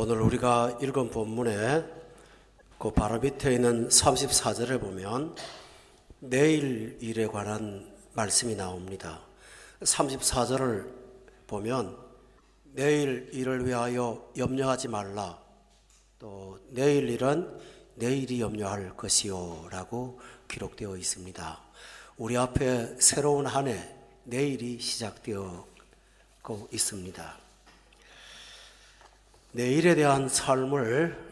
오늘 우리가 읽은 본문에 그 바로 밑에 있는 34절에 보면 내일 일에 관한 말씀이 나옵니다. 34절을 보면 내일 일을 위하여 염려하지 말라, 또 내일 일은 내일이 염려할 것이요 라고 기록되어 있습니다. 우리 앞에 새로운 한 해, 내일이 시작되어 있습니다. 내일에 대한 삶을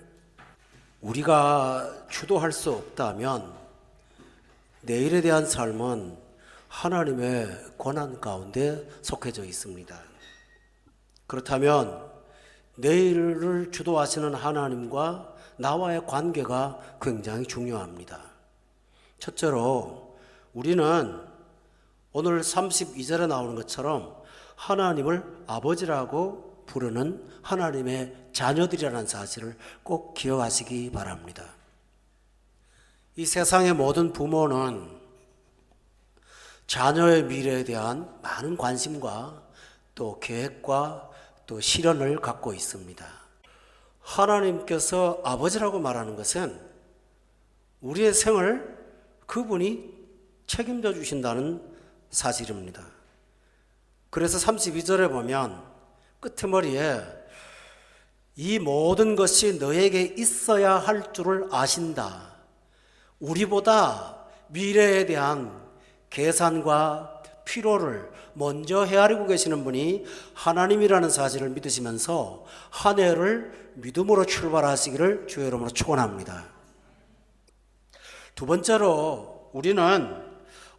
우리가 주도할 수 없다면 내일에 대한 삶은 하나님의 권한 가운데 속해져 있습니다. 그렇다면 내일을 주도하시는 하나님과 나와의 관계가 굉장히 중요합니다. 첫째로 우리는 오늘 32절에 나오는 것처럼 하나님을 아버지라고 부르는 하나님의 자녀들이라는 사실을 꼭 기억하시기 바랍니다. 이 세상의 모든 부모는 자녀의 미래에 대한 많은 관심과 또 계획과 또 실현을 갖고 있습니다. 하나님께서 아버지라고 말하는 것은 우리의 생을 그분이 책임져 주신다는 사실입니다. 그래서 32절에 보면 끄트머리에 이 모든 것이 너에게 있어야 할 줄을 아신다. 우리보다 미래에 대한 계산과 필요를 먼저 헤아리고 계시는 분이 하나님이라는 사실을 믿으시면서 한 해를 믿음으로 출발하시기를 주의 이름으로 축원합니다. 두 번째로 우리는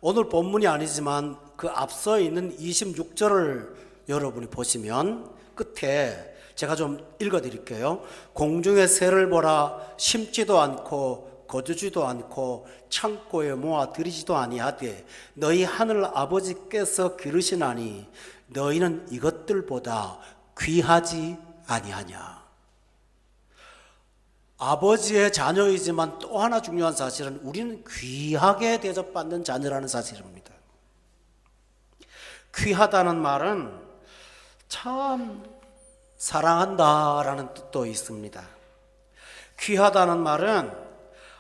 오늘 본문이 아니지만 그 앞서 있는 26절을 여러분이 보시면 끝에 제가 좀 읽어드릴게요. 공중의 새를 보라, 심지도 않고 거두지도 않고 창고에 모아 들이지도 아니하되 너희 하늘 아버지께서 기르시나니 너희는 이것들보다 귀하지 아니하냐. 아버지의 자녀이지만 또 하나 중요한 사실은 우리는 귀하게 대접받는 자녀라는 사실입니다. 귀하다는 말은 참 사랑한다라는 뜻도 있습니다. 귀하다는 말은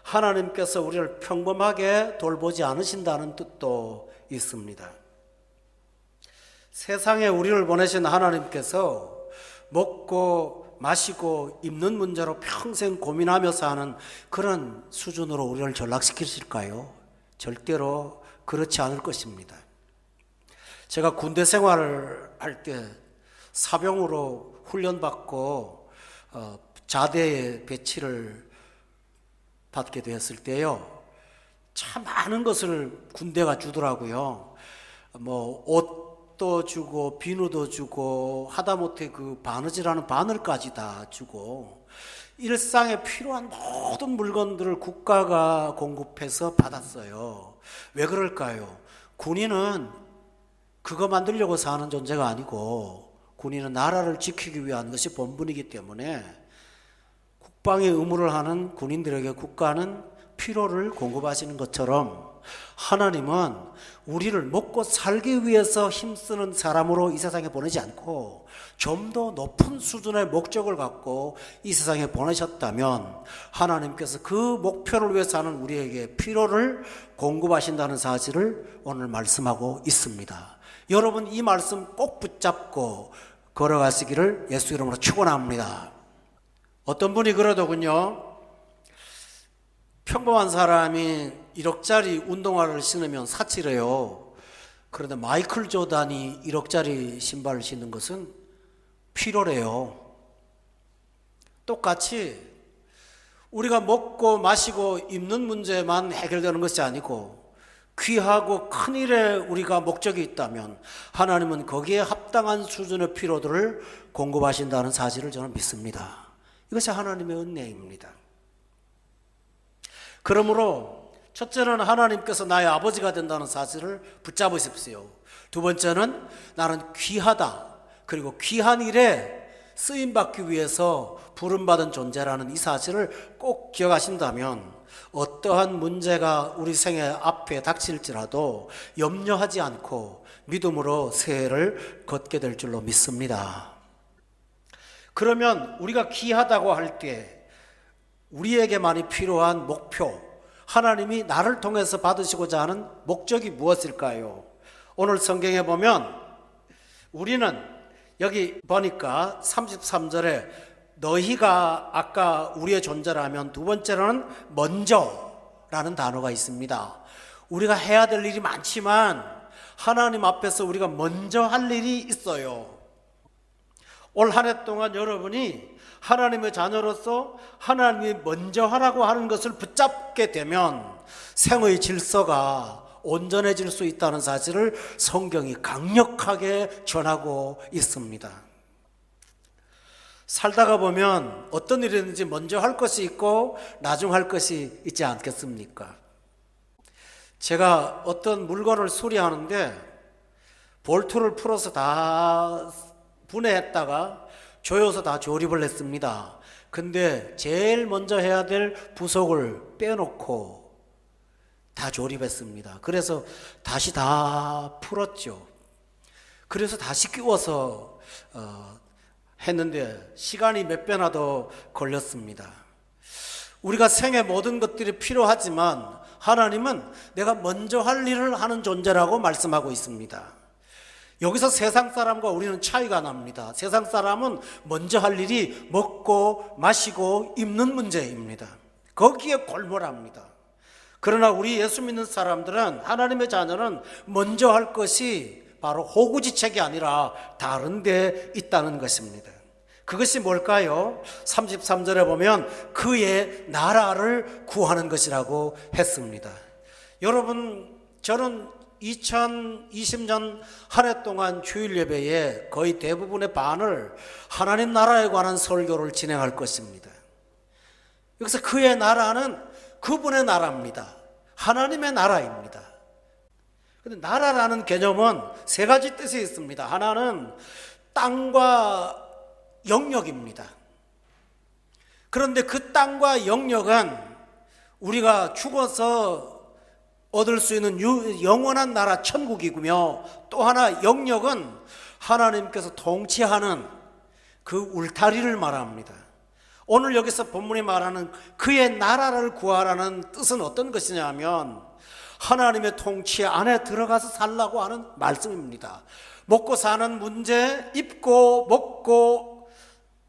하나님께서 우리를 평범하게 돌보지 않으신다는 뜻도 있습니다. 세상에 우리를 보내신 하나님께서 먹고 마시고 입는 문제로 평생 고민하며 사는 그런 수준으로 우리를 전락시키실까요? 절대로 그렇지 않을 것입니다. 제가 군대 생활을 할 때 사병으로 훈련받고 자대에 배치를 받게 되었을 때요, 참 많은 것을 군대가 주더라고요. 뭐 옷도 주고 비누도 주고 하다못해 그 바느질하는 바늘까지 다 주고 일상에 필요한 모든 물건들을 국가가 공급해서 받았어요. 왜 그럴까요? 군인은 그거 만들려고 사는 존재가 아니고 군인은 나라를 지키기 위한 것이 본분이기 때문에 국방의 의무를 하는 군인들에게 국가는 필요를 공급하시는 것처럼 하나님은 우리를 먹고 살기 위해서 힘쓰는 사람으로 이 세상에 보내지 않고 좀 더 높은 수준의 목적을 갖고 이 세상에 보내셨다면 하나님께서 그 목표를 위해서 하는 우리에게 필요를 공급하신다는 사실을 오늘 말씀하고 있습니다. 여러분 이 말씀 꼭 붙잡고 걸어가시기를 예수 이름으로 축원합니다. 어떤 분이 그러더군요. 평범한 사람이 1억짜리 운동화를 신으면 사치래요. 그런데 마이클 조단이 1억짜리 신발을 신는 것은 필요래요. 똑같이 우리가 먹고 마시고 입는 문제만 해결되는 것이 아니고 귀하고 큰 일에 우리가 목적이 있다면 하나님은 거기에 합당한 수준의 필요들을 공급하신다는 사실을 저는 믿습니다. 이것이 하나님의 은혜입니다. 그러므로 첫째는 하나님께서 나의 아버지가 된다는 사실을 붙잡으십시오. 두 번째는 나는 귀하다, 그리고 귀한 일에 쓰임받기 위해서 부름받은 존재라는 이 사실을 꼭 기억하신다면 어떠한 문제가 우리 생애 앞에 닥칠지라도 염려하지 않고 믿음으로 새해를 걷게 될 줄로 믿습니다. 그러면 우리가 귀하다고 할 때 우리에게만이 필요한 목표, 하나님이 나를 통해서 받으시고자 하는 목적이 무엇일까요? 오늘 성경에 보면 우리는 여기 보니까 33절에 너희가 아까 우리의 존재라면, 두 번째로는 먼저라는 단어가 있습니다. 우리가 해야 될 일이 많지만 하나님 앞에서 우리가 먼저 할 일이 있어요. 올 한 해 동안 여러분이 하나님의 자녀로서 하나님이 먼저 하라고 하는 것을 붙잡게 되면 생의 질서가 온전해질 수 있다는 사실을 성경이 강력하게 전하고 있습니다. 살다가 보면 어떤 일이든지 먼저 할 것이 있고 나중 할 것이 있지 않겠습니까? 제가 어떤 물건을 수리하는데 볼트를 풀어서 다 분해했다가 조여서 다 조립을 했습니다. 근데 제일 먼저 해야 될 부속을 빼놓고 다 조립했습니다. 그래서 다시 다 풀었죠. 그래서 다시 끼워서 했는데 시간이 몇 배나 더 걸렸습니다. 우리가 생애 모든 것들이 필요하지만 하나님은 내가 먼저 할 일을 하는 존재라고 말씀하고 있습니다. 여기서 세상 사람과 우리는 차이가 납니다. 세상 사람은 먼저 할 일이 먹고 마시고 입는 문제입니다. 거기에 골몰합니다. 그러나 우리 예수 믿는 사람들은, 하나님의 자녀는 먼저 할 것이 바로 호구지책이 아니라 다른 데 있다는 것입니다. 그것이 뭘까요? 33절에 보면 그의 나라를 구하는 것이라고 했습니다. 여러분, 저는 2020년 한 해 동안 주일 예배에 거의 대부분의 반을 하나님 나라에 관한 설교를 진행할 것입니다. 여기서 그의 나라는 그분의 나라입니다. 하나님의 나라입니다. 근데 나라라는 개념은 세 가지 뜻이 있습니다. 하나는 땅과 영역입니다. 그런데 그 땅과 영역은 우리가 죽어서 얻을 수 있는 영원한 나라 천국이고요, 또 하나 영역은 하나님께서 통치하는 그 울타리를 말합니다. 오늘 여기서 본문이 말하는 그의 나라를 구하라는 뜻은 어떤 것이냐면 하나님의 통치 안에 들어가서 살라고 하는 말씀입니다. 먹고 사는 문제, 입고 먹고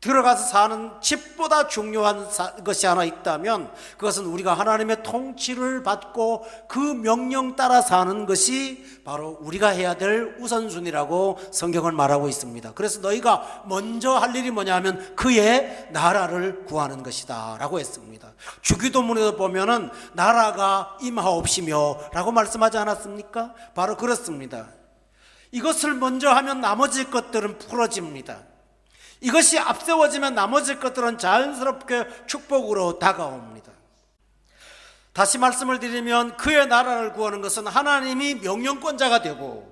들어가서 사는 집보다 중요한 것이 하나 있다면 그것은 우리가 하나님의 통치를 받고 그 명령 따라 사는 것이 바로 우리가 해야 될 우선순위라고 성경은 말하고 있습니다. 그래서 너희가 먼저 할 일이 뭐냐 하면 그의 나라를 구하는 것이다 라고 했습니다. 주기도문에도 보면은 나라가 임하옵시며 라고 말씀하지 않았습니까? 바로 그렇습니다. 이것을 먼저 하면 나머지 것들은 풀어집니다. 이것이 앞세워지면 나머지 것들은 자연스럽게 축복으로 다가옵니다. 다시 말씀을 드리면 그의 나라를 구하는 것은 하나님이 명령권자가 되고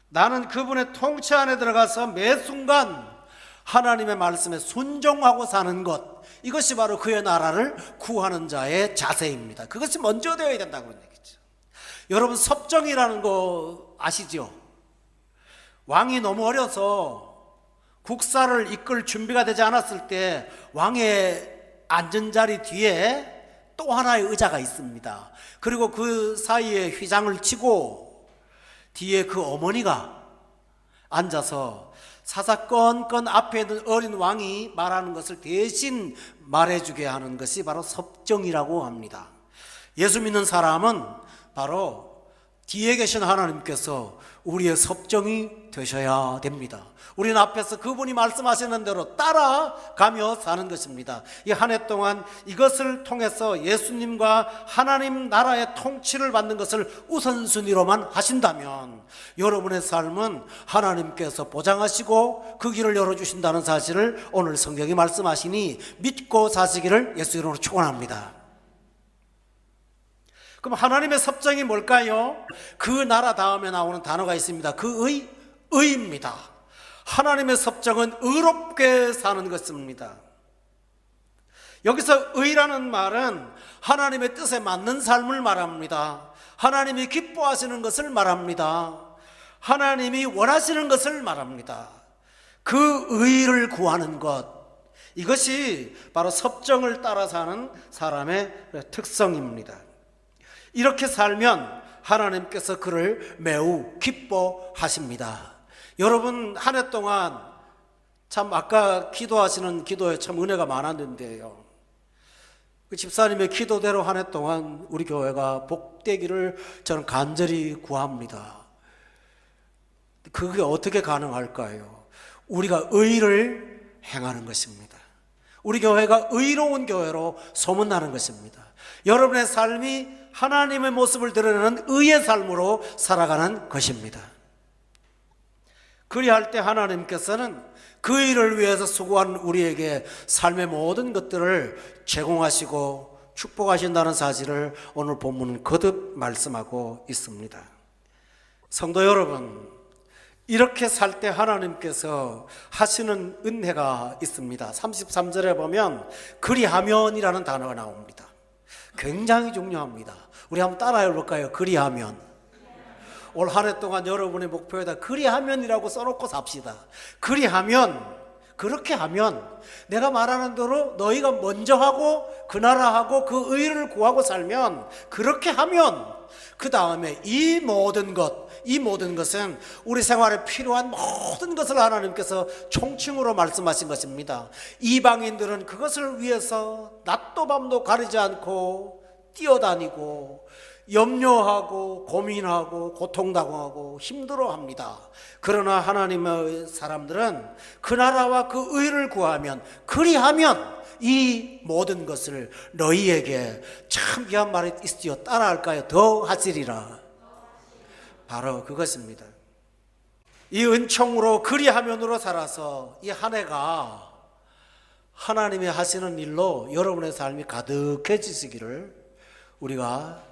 나는 그분의 통치 안에 들어가서 매 순간 하나님의 말씀에 순종하고 사는 것, 이것이 바로 그의 나라를 구하는 자의 자세입니다. 그것이 먼저 되어야 된다고 얘기죠. 여러분, 섭정이라는 거 아시죠? 왕이 너무 어려서 국사를 이끌 준비가 되지 않았을 때 왕의 앉은 자리 뒤에 또 하나의 의자가 있습니다. 그리고 그 사이에 휘장을 치고 뒤에 그 어머니가 앉아서 사사건건 앞에 있는 어린 왕이 말하는 것을 대신 말해주게 하는 것이 바로 섭정이라고 합니다. 예수 믿는 사람은 바로 뒤에 계신 하나님께서 우리의 섭정이 되셔야 됩니다. 우리는 앞에서 그분이 말씀하시는 대로 따라가며 사는 것입니다. 이 한 해 동안 이것을 통해서 예수님과 하나님 나라의 통치를 받는 것을 우선순위로만 하신다면 여러분의 삶은 하나님께서 보장하시고 그 길을 열어주신다는 사실을 오늘 성경이 말씀하시니 믿고 사시기를 예수 이름으로 축원합니다. 그럼 하나님의 섭정이 뭘까요? 그 나라 다음에 나오는 단어가 있습니다. 그 의입니다. 하나님의 섭정은 의롭게 사는 것입니다. 여기서 의라는 말은 하나님의 뜻에 맞는 삶을 말합니다. 하나님이 기뻐하시는 것을 말합니다. 하나님이 원하시는 것을 말합니다. 그 의를 구하는 것, 이것이 바로 섭정을 따라 사는 사람의 특성입니다. 이렇게 살면 하나님께서 그를 매우 기뻐하십니다. 여러분, 한 해 동안 참 아까 기도하시는 기도에 참 은혜가 많았는데요, 그 집사님의 기도대로 한 해 동안 우리 교회가 복되기를 저는 간절히 구합니다. 그게 어떻게 가능할까요? 우리가 의를 행하는 것입니다. 우리 교회가 의로운 교회로 소문나는 것입니다. 여러분의 삶이 하나님의 모습을 드러내는 의의 삶으로 살아가는 것입니다. 그리할 때 하나님께서는 그 일을 위해서 수고한 우리에게 삶의 모든 것들을 제공하시고 축복하신다는 사실을 오늘 본문은 거듭 말씀하고 있습니다. 성도 여러분, 이렇게 살 때 하나님께서 하시는 은혜가 있습니다. 33절에 보면 그리하면이라는 단어가 나옵니다. 굉장히 중요합니다. 우리 한번 따라해 볼까요? 그리하면. 올 한 해 동안 여러분의 목표에다 그리하면이라고 써놓고 삽시다. 그리하면, 그렇게 하면, 내가 말하는 대로 너희가 먼저 하고 그 나라하고 그 의를 구하고 살면, 그렇게 하면 그 다음에 이 모든 것은 우리 생활에 필요한 모든 것을 하나님께서 총칭으로 말씀하신 것입니다. 이방인들은 그것을 위해서 낮도 밤도 가리지 않고 뛰어다니고 염려하고 고민하고 고통당하고 힘들어합니다. 그러나 하나님의 사람들은 그 나라와 그 의를 구하면, 그리하면 이 모든 것을 너희에게, 참 귀한 말이 있지요. 따라할까요? 더 하시리라. 바로 그것입니다. 이 은총으로 그리하면으로 살아서 이 한 해가 하나님이 하시는 일로 여러분의 삶이 가득해지시기를 우리가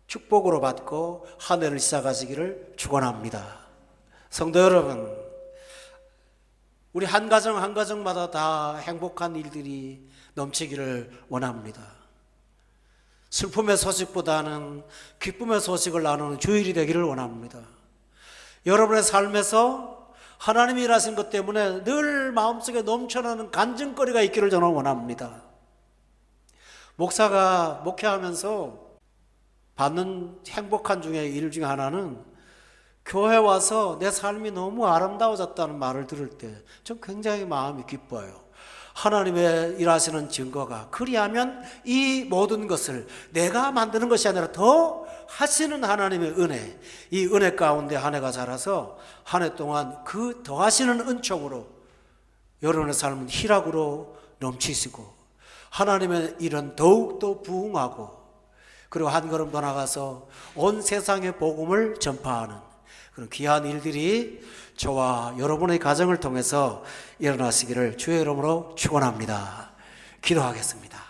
축복으로 받고 한 해를 시작하시기를 축원합니다. 성도 여러분, 우리 한 가정 한 가정마다 다 행복한 일들이 넘치기를 원합니다. 슬픔의 소식보다는 기쁨의 소식을 나누는 주일이 되기를 원합니다. 여러분의 삶에서 하나님이 일하신 것 때문에 늘 마음속에 넘쳐나는 간증거리가 있기를 저는 원합니다. 목사가 목회하면서 받는 행복한 일 중에 하나는 교회 와서 내 삶이 너무 아름다워졌다는 말을 들을 때 전 굉장히 마음이 기뻐요. 하나님의 일하시는 증거가, 그리하면 이 모든 것을 내가 만드는 것이 아니라 더 하시는 하나님의 은혜, 이 은혜 가운데 한 해가 자라서 한 해 동안 그 더하시는 은총으로 여러분의 삶은 희락으로 넘치시고 하나님의 일은 더욱더 부흥하고, 그리고 한 걸음 더 나가서 온 세상의 복음을 전파하는 그런 귀한 일들이 저와 여러분의 가정을 통해서 일어나시기를 주의 이름으로 축원합니다. 기도하겠습니다.